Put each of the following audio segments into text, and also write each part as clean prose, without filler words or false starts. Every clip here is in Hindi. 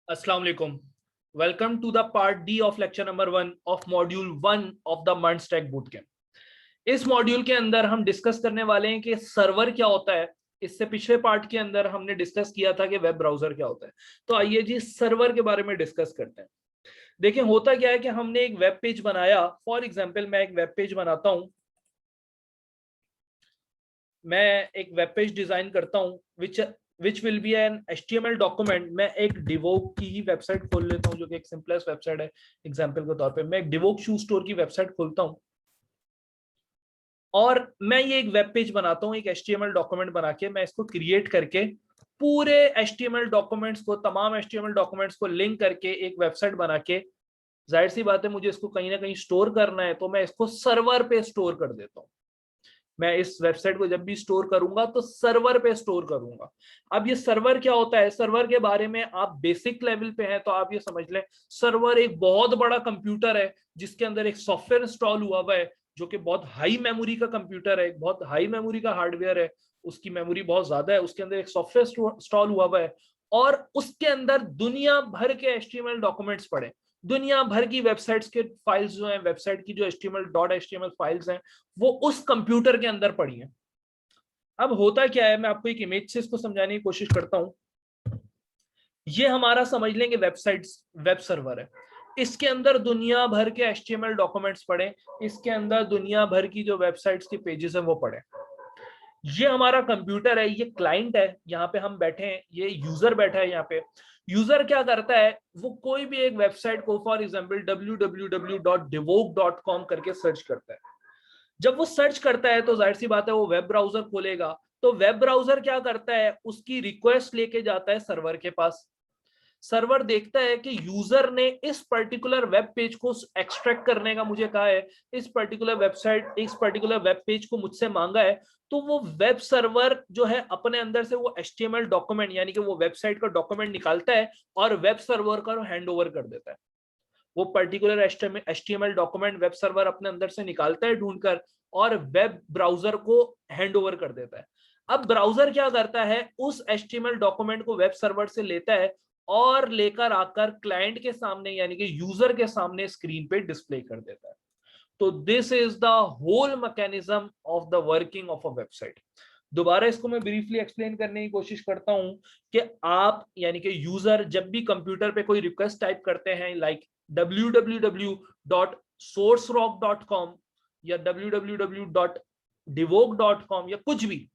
Assalamu alaikum. Welcome to the part D of lecture number 1 of module 1 of the Mund Stack Bootcamp. इस मॉड्यूल के अंदर हम डिस्कस करने वाले हैं कि सर्वर क्या होता है। इससे पिछले पार्ट के अंदर हमने डिस्कस किया था कि वेब ब्राउजर क्या होता है। तो आइए जी सर्वर के बारे में डिस्कस करते हैं। देखिए होता क्या है कि हमने एक वेब पेज बनाया। फॉर एग्जांपल मैं एक वेब पेज बनाता हूं, मैं एक वेब पेज डिजाइन करता हूं which will be an HTML document. मैं एक डिवोक की ही वेबसाइट खोल लेता हूं जो कि एक सिंपलेस्ट वेबसाइट है। एग्जांपल के तौर पे मैं एक डिवोक शू स्टोर की वेबसाइट खोलता हूं और मैं ये एक वेब पेज बनाता हूं, एक HTML डॉक्यूमेंट बना के मैं इसको क्रिएट करके पूरे HTML डॉक्यूमेंट्स को, तमाम HTML डॉक्यूमेंट्स को लिंक करके एक वेबसाइट बना के, जाहिर सी बात है मुझे इसको कहीं ना कहीं स्टोर करना है, तो मैं इसको सर्वर पे स्टोर कर देता हूं। मैं इस वेबसाइट को जब भी स्टोर करूंगा तो सर्वर पे स्टोर करूंगा। अब ये सर्वर क्या होता है, सर्वर के बारे में आप बेसिक लेवल पे हैं तो आप ये समझ लें सर्वर एक बहुत बड़ा कंप्यूटर है जिसके अंदर एक सॉफ्टवेयर इंस्टॉल हुआ हुआ है जो कि बहुत हाई मेमोरी का कंप्यूटर है, बहुत हाई मेमोरी का हार्डवेयर है, उसकी मेमोरी बहुत ज्यादा है, उसके अंदर एक सॉफ्टवेयर इंस्टॉल हुआ हुआ है और उसके अंदर दुनिया भर के HTML डॉक्यूमेंट्स पड़े, दुनिया भर की वेबसाइट्स के फाइल्स जो हैं, वेबसाइट की जो HTML फाइल्स हैं वो उस कंप्यूटर के अंदर पड़ी हैं। अब होता क्या है, मैं आपको एक इमेज से इसको समझाने की कोशिश करता हूं। ये हमारा समझ लेंगे वेबसाइट्स, वेब सर्वर है। इसके अंदर दुनिया भर के HTML डॉक्यूमेंट्स पड़े, इसके अंदर दुनिया भर की जो वेबसाइट्स के पेजेस हैं वो पड़े। ये हमारा कंप्यूटर है, ये क्लाइंट है, यहाँ पे हम बैठे हैं, ये यूजर बैठा है। यहाँ पे यूजर क्या करता है, वो कोई भी एक वेबसाइट को फॉर एग्जांपल www.devoke.com करके सर्च करता है। जब वो सर्च करता है तो जाहिर सी बात है वो वेब ब्राउजर खोलेगा। तो वेब ब्राउजर क्या करता है, उसकी रिक्वेस्ट लेके जाता है सर्वर के पास। सर्वर देखता है कि यूजर ने इस पर्टिकुलर वेब पेज को एक्सट्रैक्ट करने का मुझे कहा है, इस पर्टिकुलर वेबसाइट, इस पर्टिकुलर वेब पेज को मुझसे मांगा है, तो वो वेब सर्वर जो है अपने अंदर से वो HTML डॉक्यूमेंट यानी कि वो वेबसाइट का डॉक्यूमेंट निकालता है और वेब सर्वर का हैंड ओवर कर देता है। वो particular HTML document web server अपने अंदर से निकालता है ढूंढकर और वेब ब्राउजर को हैंड ओवर कर देता है। अब ब्राउजर क्या करता है, उस HTML डॉक्यूमेंट को वेब सर्वर से लेता है और लेकर आकर क्लाइंट के सामने यानी कि यूजर के सामने स्क्रीन पे डिस्प्ले कर देता है। तो this is the whole mechanism of the working of a website. दोबारा इसको मैं ब्रीफली एक्सप्लेन करने की कोशिश करता हूं कि आप यानी कि यूजर जब भी कंप्यूटर पे कोई रिक्वेस्ट टाइप करते हैं लाइक www.sourcerock.com या www.devoke.com या कुछ भी,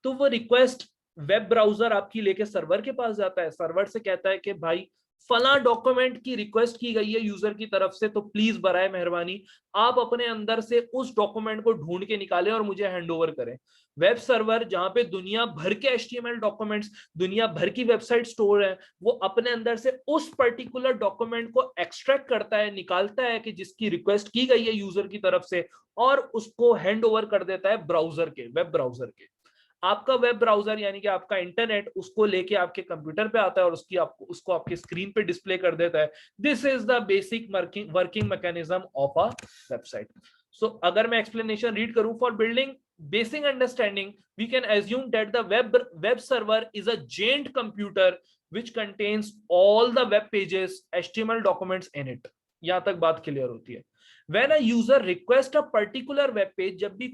तो वो रिक्वेस्ट वेब ब्राउजर आपकी लेके सर्वर के पास जाता है। सर्वर से कहता है कि भाई फला डॉक्यूमेंट की रिक्वेस्ट की गई है यूजर की तरफ से, तो प्लीज बराए मेहरबानी आप अपने अंदर से उस डॉक्यूमेंट को ढूंढ के निकालें और मुझे हैंड ओवर करें। वेब सर्वर जहां पे दुनिया भर के HTML डॉक्यूमेंट्स, दुनिया भर की वेबसाइट स्टोर है, वो अपने अंदर से उस पर्टिकुलर डॉक्यूमेंट को एक्सट्रैक्ट करता है, निकालता है कि जिसकी रिक्वेस्ट की गई है यूजर की तरफ से, और उसको हैंड ओवर कर देता है ब्राउजर के, वेब ब्राउजर के। आपका वेब ब्राउजर यानी कि आपका इंटरनेट उसको लेके आपके कंप्यूटर पे आता है और उसको आपके स्क्रीन पे डिस्प्ले कर देता है। This is the basic working mechanism of a website. So अगर मैं एक्सप्लेनेशन रीड करूं, for building basic understanding we can assume that the web server is a giant computer which contains all the web pages, HTML documents in it। यहां तक बात क्लियर होती है। When a user request a particular web page, जब भी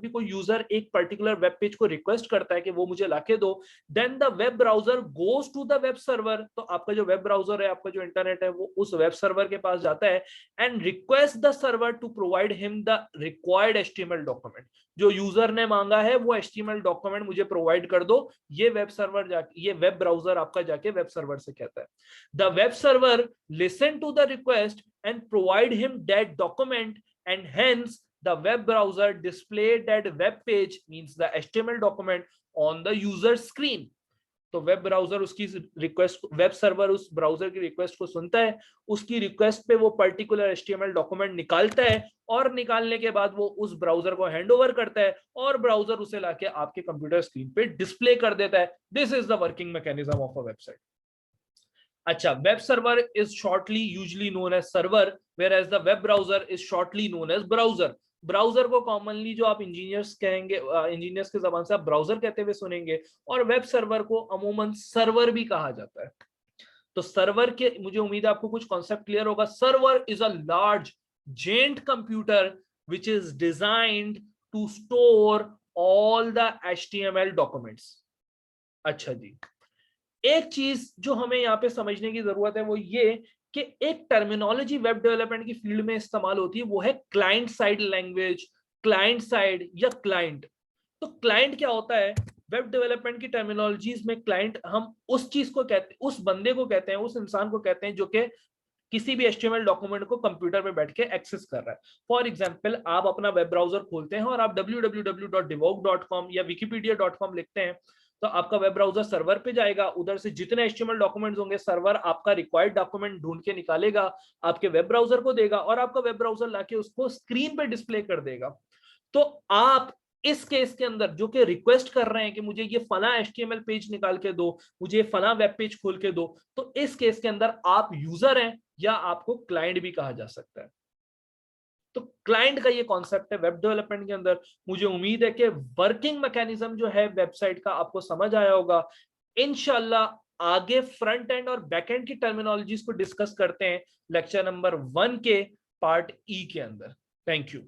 कोई यूजर एक पर्टिकुलर वेब पेज को रिक्वेस्ट करता है कि वो मुझे लाके दो, then the web browser goes to the web server। तो आपका जो वेब ब्राउजर है, आपका जो इंटरनेट है, वो उस वेब सर्वर के पास जाता है and request the server to provide him the required HTML document। जो यूजर ने मांगा है वो HTML डॉक्यूमेंट मुझे प्रोवाइड कर दो, ये वेब सर्वर जाके, ये वेब ब्राउजर आपका जाके वेब सर्वर से कहता है। The web server listen to the request and provide him that document, and hence the web browser display that web page, means the HTML document, on the user screen। तो वेब ब्राउजर उसकी रिक्वेस्ट, वेब सर्वर उस ब्राउजर की रिक्वेस्ट को सुनता है, उसकी रिक्वेस्ट पे वो पर्टिकुलर HTML डॉक्यूमेंट निकालता है और निकालने के बाद वो उस ब्राउजर को हैंड ओवर करता है और ब्राउजर उसे लाके आपके कंप्यूटर स्क्रीन पे डिस्प्ले कर देता है। This is the working mechanism of a website. अच्छा, web server is shortly usually known as server, whereas the web browser is shortly known as browser। Browser को कॉमनली जो आप इंजीनियर्स कहेंगे, इंजीनियर्स के जबान से आप ब्राउजर कहते हुए सुनेंगे, और वेब सर्वर को अमूमन सर्वर भी कहा जाता है। तो सर्वर के, मुझे उम्मीद है आपको कुछ कॉन्सेप्ट क्लियर होगा। Server is a large giant computer which is designed to store all the HTML documents. अच्छा जी, एक चीज जो हमें यहाँ पे समझने की जरूरत है वो ये कि एक टर्मिनोलॉजी वेब डेवलपमेंट की फील्ड में इस्तेमाल होती है, वो है client side language, client side या क्लाइंट। तो क्लाइंट क्या होता है? वेब डेवलपमेंट की टर्मिनोलॉजीज में क्लाइंट हम उस चीज को कहते हैं, उस बंदे को कहते हैं, उस इंसान को कहते हैं जो कि किसी भी HTML डॉक्यूमेंट को कंप्यूटर पे बैठ के एक्सेस कर रहा है। फॉर एग्जांपल, आप अपना वेब ब्राउजर खोलते हैं और आप www.devote.com या wikipedia.com लिखते हैं, तो आपका वेब ब्राउजर सर्वर पे जाएगा, उधर से जितने HTML डॉक्यूमेंट्स होंगे सर्वर आपका रिक्वायर्ड डॉक्यूमेंट ढूंढ के निकालेगा, आपके वेब ब्राउजर को देगा और आपका वेब ब्राउजर लाके उसको स्क्रीन पे डिस्प्ले कर देगा। तो आप इस केस के अंदर जो कि रिक्वेस्ट कर रहे हैं कि मुझे ये फला HTML पेज निकाल के दो, मुझे फला वेब पेज खोल के दो, तो इस केस के अंदर आप यूजर हैं या आपको क्लाइंट भी कहा जा सकता है। तो क्लाइंट का ये कॉन्सेप्ट है वेब डेवलपमेंट के अंदर। मुझे उम्मीद है कि वर्किंग मैकेनिज्म जो है वेबसाइट का आपको समझ आया होगा। इंशाल्लाह आगे फ्रंट एंड और बैक एंड की टर्मिनोलॉजीज को डिस्कस करते हैं लेक्चर नंबर 1 के पार्ट E के अंदर। Thank you.